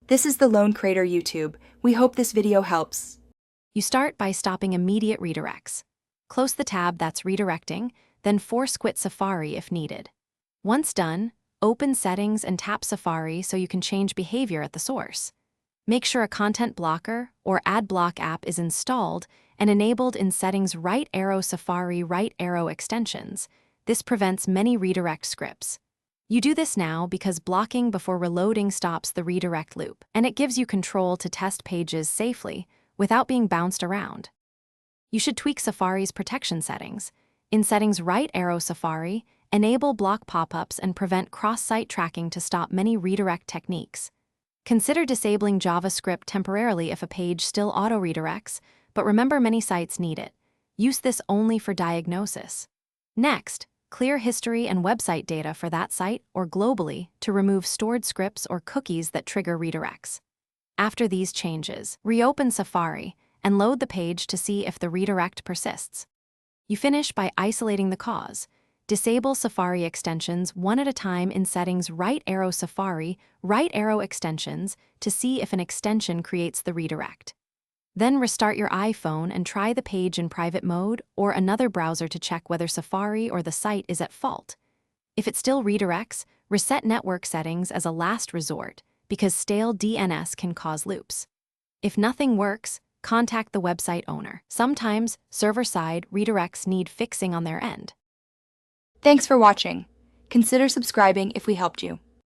This is the Lone Crater YouTube. We hope this video helps. You start by stopping immediate redirects. Close the tab that's redirecting, then force quit Safari if needed. Once done, open Settings and tap Safari so you can change behavior at the source. Make sure a content blocker or ad block app is installed and enabled in Settings right arrow Safari right arrow extensions. This prevents many redirect scripts. You do this now because blocking before reloading stops the redirect loop, and it gives you control to test pages safely without being bounced around. You should tweak Safari's protection settings. In Settings right arrow Safari, enable block pop-ups and prevent cross-site tracking to stop many redirect techniques. Consider disabling JavaScript temporarily if a page still auto-redirects, but remember many sites need it. Use this only for diagnosis. Next, clear history and website data for that site or globally to remove stored scripts or cookies that trigger redirects. After these changes, reopen Safari and load the page to see if the redirect persists. You finish by isolating the cause. Disable Safari extensions one at a time in Settings right arrow Safari right arrow extensions to see if an extension creates the redirect. Then restart your iPhone and try the page in private mode or another browser to check whether Safari or the site is at fault. If it still redirects, reset network settings as a last resort because stale DNS can cause loops. If nothing works, contact the website owner. Sometimes server-side redirects need fixing on their end. Thanks for watching. Consider subscribing if we helped you.